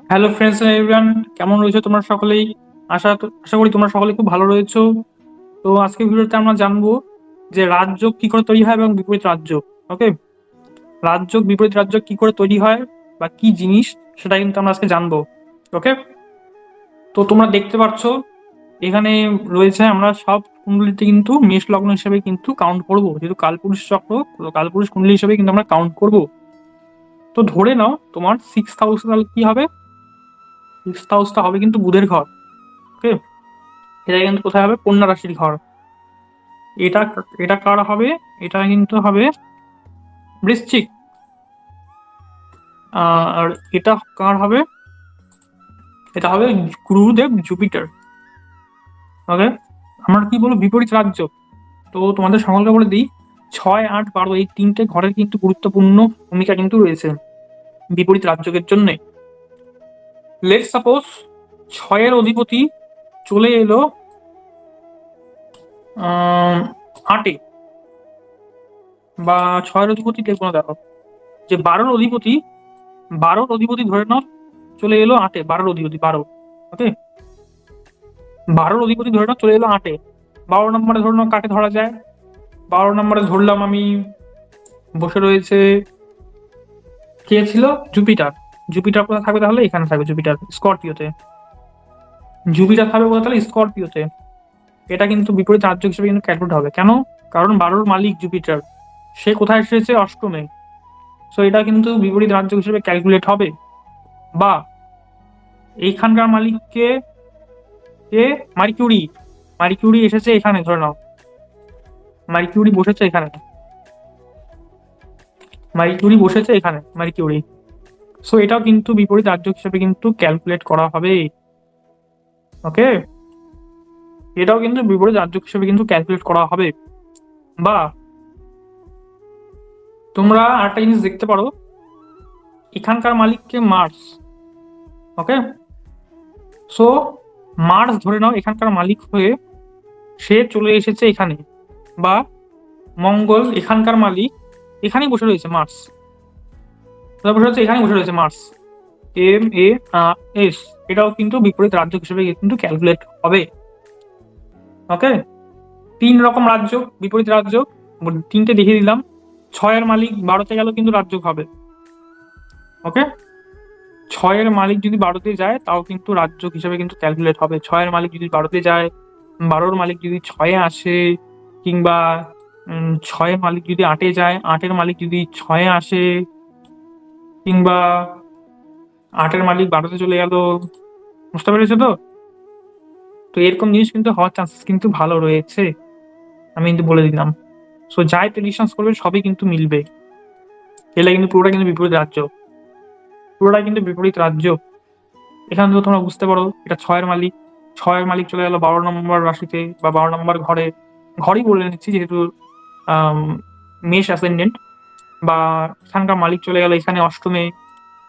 Hello friends everyone, কেমন রয়েছে তোমরা সকলেই? আশা করি তোমরা সকলে খুব ভালো রয়েছো। তো আজকে ভিডিওতে আমরা জানবো যে রাজযোগ কি করে তৈরি হয় এবং বিপরীত রাজযোগ। ওকে, রাজযোগ বিপরীত রাজযোগ কি করে তৈরি হয় বা কি জিনিস, সেটা কিন্তু আমরা আজকে জানবো। ওকে, তো তোমরা দেখতে পাচ্ছ এখানে রয়েছে, আমরা সব কুণ্ডলিতে কিন্তু মেষ লগ্ন হিসেবে কিন্তু কাউন্ট করব, যেহেতু কালপুরুষ চক্র, তো কালপুরুষ কুণ্ডলী হিসেবে কিন্তু আমরা কাউন্ট করব। তো ধরে নাও তোমার সিক্স হাউস, তাহলে কি হবে? সিক্স হাউসটা হবে কিন্তু বুধের ঘর। ওকে, এটা কিন্তু কোথায় হবে? কন্যা রাশির ঘর। এটা এটা কার হবে? এটা কিন্তু হবে বৃশ্চিক। আর এটা কার হবে? এটা হবে গুরুদেব জুপিটার। ওকে, আমরা কি বলবো? বিপরীত রাজ্য। তো তোমাদের সকলকে বলে দিই, 6, 8, 12 এই তিনটে ঘরের কিন্তু গুরুত্বপূর্ণ ভূমিকা কিন্তু রয়েছে বিপরীত রাজ্যের জন্য। লেট সাপোজ 6-এর অধিপতি চলে এলো 8-এ, বা 6-এর অধিপতি দেখবো না, দেখো যে 12-এর অধিপতি, 12-এর অধিপতি ধরে নাও চলে এলো 8-এ, 12-এর অধিপতি 12। ওকে, 12-এর অধিপতি ধরে নাও চলে এলো 8-এ। 12 নম্বরে ধরে নাও কাকে ধরা যায়? 12 নম্বরে ধরলাম আমি, বসে রয়েছে, কে ছিল? জুপিটার। জুপিটার কোথায় থাকবে তাহলে? এখানে থাকবে জুপিটার, স্করপিওতে। জুপিটার থাকবে কোথায় তাহলে? স্করপিওতে। এটা কিন্তু বিপরীত রাজ্য হিসেবে কিন্তু ক্যালকুলেট হবে। কেন? কারণ 12-এর মালিক জুপিটার, সে কোথায় এসেছে? অষ্টমে। সো এটা কিন্তু বিপরীত রাজ্য হিসেবে ক্যালকুলেট হবে। বা এইখানকার মালিককে, কে? মার্কিউরি। মার্কিউরি এসেছে এখানে, ধরে নাও মার্কিউরি বসেছে এখানে, মার্কিউরি বসেছে এখানে, মার্কিউরি। সো এটাও কিন্তু বিপরীত রাজ্য হিসেবে কিন্তু ক্যালকুলেট করা হবে। ওকে, এটাও কিন্তু বিপরীত রাজ্য হিসেবে কিন্তু ক্যালকুলেট করা হবে। বা তোমরা আরেকটা জিনিস দেখতে পারো, এখানকার মালিককে মার্স। ওকে, সো মার্স ধরে নাও এখানকার মালিক হয়ে সে চলে এসেছে এখানে। বা মঙ্গল এখানকার মালিক, এখানেই বসে রয়েছে মার্স, বসে রয়েছে এখানেই বসে রয়েছে মার্স, MARS। এটাও কিন্তু বিপরীত রাজ্য হিসেবে কিন্তু ক্যালকুলেট হবে। ওকে, 3 রকম রাজ্য, বিপরীত রাজ্য তিনটে দেখিয়ে দিলাম। 6-এর মালিক 12-তে গেল কিন্তু রাজ্য হবে। ওকে, 6-এর মালিক যদি 12-তে যায় তাও কিন্তু রাজ্য হিসেবে কিন্তু ক্যালকুলেট হবে। 6-এর মালিক যদি 12-তে যায়, 12-এর মালিক যদি 6-এ আসে, কিংবা 6-এর মালিক যদি 8-এ যায়, 8-এর মালিক যদি 6-এ আসে, কিংবা 8-এর মালিক 12-তে চলে গেল। বুঝতে পেরেছো তো? তো এরকম জিনিস কিন্তু হওয়ার চান্সেস কিন্তু ভালো রয়েছে, আমি কিন্তু বলে দিলাম। সো যাই প্রেডিকশন করবে সবই কিন্তু মিলবে। এটা কিন্তু পুরোটা কিন্তু বিপরীত রাজ্য, পুরোটা কিন্তু বিপরীত রাজ্য। এখান থেকে তোমরা বুঝতে পারো এটা 6-এর মালিক, 6-এর মালিক চলে গেল 12 নম্বর রাশিতে বা 12 নম্বর ঘরে। ঘরই বলে নিচ্ছি যেহেতু আম, মেষ অ্যাসেন্ডেন্ট। বা এখানকার মালিক চলে গেল এখানে অষ্টমে,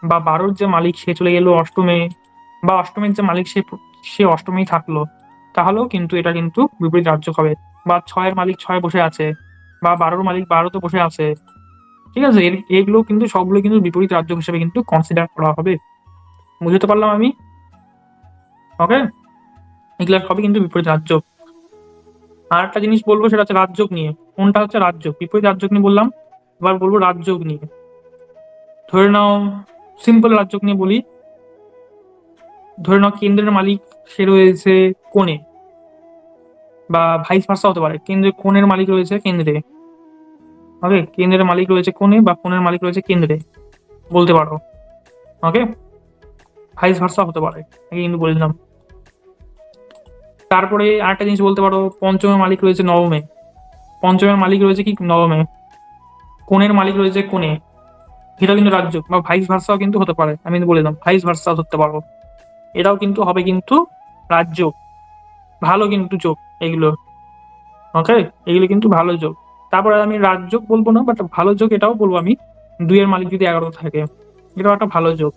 বা 12-র যে মালিক সে চলে গেল অষ্টমে, বা অষ্টমের যে মালিক সে সে অষ্টমেই থাকলো, তাহলেও কিন্তু এটা কিন্তু বিপরীত রাজ্য হবে। বা 6-এর মালিক 6-এ বসে আছে, বা 12-র মালিক 12-তে বসে আছে। ঠিক আছে, এগুলো কিন্তু সবগুলো কিন্তু বিপরীত রাজ্য হিসেবে কিন্তু কনসিডার করা হবে। বুঝতে পারলাম আমি? ওকে, এগুলো সবই কিন্তু বিপরীত রাজ্য। আর একটা জিনিস বলবো, সেটা হচ্ছে রাজযোগ নিয়ে। কোনটা হচ্ছে রাজযোগ? বিপরীত রাজযোগ নিয়ে বললাম, এবার বলবো রাজযোগ নিয়ে। ধরে নাও, সিম্পল রাজযোগ নিয়ে বলি। ধরে নাও কেন্দ্রের মালিক সে রয়েছে কোণে, বা ভাইস ভার্সা হতে পারে, কেন্দ্রে কোণের মালিক রয়েছে কেন্দ্রে। ওকে, কেন্দ্রের মালিক রয়েছে কোণে বা কোণের মালিক রয়েছে কেন্দ্রে, বলতে পারো। ওকে, ভাইস ভার্সা হতে পারে, আগে কিন্তু বলে দিলাম। তারপরে আরেকটা জিনিস বলতে পারো, পঞ্চমের মালিক রয়েছে নবমে। পঞ্চমের মালিক রয়েছে কি? নবমে। কোণের মালিক রয়েছে কোণে। এটা কিন্তু রাজ্য, বা ভাইস ভার্সাও কিন্তু হতে পারে, আমি কিন্তু বলে দিলাম ভাইস ভার্সাও ধরতে পারবো। এটাও কিন্তু হবে কিন্তু রাজ্য। ভালো কিন্তু যোগ এগুলো। ওকে, এগুলো কিন্তু ভালো যোগ। তারপরে আমি রাজযোগ বলবো না, বাট ভালো যোগ এটাও বলবো আমি। 2-এর মালিক যদি 11 থাকে, এটাও একটা ভালো যোগ,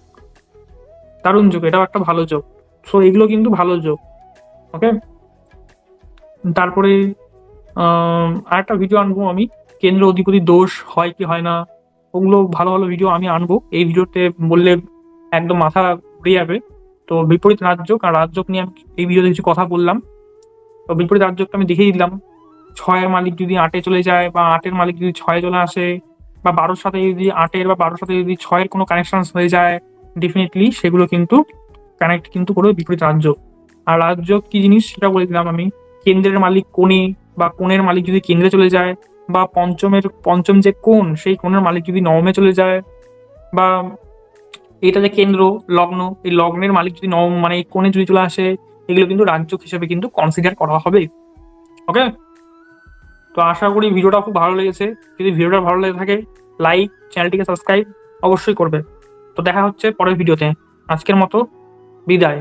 দারুণ যোগ, এটাও একটা ভালো যোগ। সো এগুলো কিন্তু ভালো যোগ। ওকে, তারপরে আরেকটা ভিডিও আনবো আমি, কেন্দ্র অধিপতি দোষ হয় কি হয় না, ওগুলো ভালো ভালো ভিডিও আমি আনবো এই ভিডিওতে বললে একদম মাথা ঘুরে যাবে। তো বিপরীত রাজযোগ আর রাজযোগ নিয়ে আমি এই ভিডিওতে কিছু কথা বললাম। তো বিপরীত রাজযোগটা আমি দেখিয়ে দিলাম। ছয়ের মালিক যদি আটে চলে যায়, বা আটের মালিক যদি ছয়ে চলে আসে, বা বারোর সাথে যদি আটের বা বারোর সাথে যদি ছয়ের কোনো কানেকশন হয়ে যায়, ডেফিনেটলি সেগুলো কিন্তু কানেক্ট কিন্তু করবে বিপরীত রাজযোগ। আর রাজযোগ কি জিনিস সেটা বলে দিলাম আমি। কেন্দ্রের মালিক কোণে, বা কোণের মালিক যদি কেন্দ্রে চলে যায়, বা পঞ্চম যে কোণ সেই কোণের মালিক যদি নবমে চলে যায়, বা এটা যে কেন্দ্র লগ্ন, এই লগ্নের মালিক যদি নবম মানে এই কোণে যদি চলে আসে, এগুলো কিন্তু রাজযোগ হিসেবে কিন্তু কনসিডার করা হবে। ওকে, তো আশা করি ভিডিওটা খুব ভালো লেগেছে। যদি ভিডিওটা ভালো লেগে থাকে, লাইক, চ্যানেলটিকে সাবস্ক্রাইব অবশ্যই করবে। তো দেখা হচ্ছে পরের ভিডিওতে। আজকের মতো বিদায়।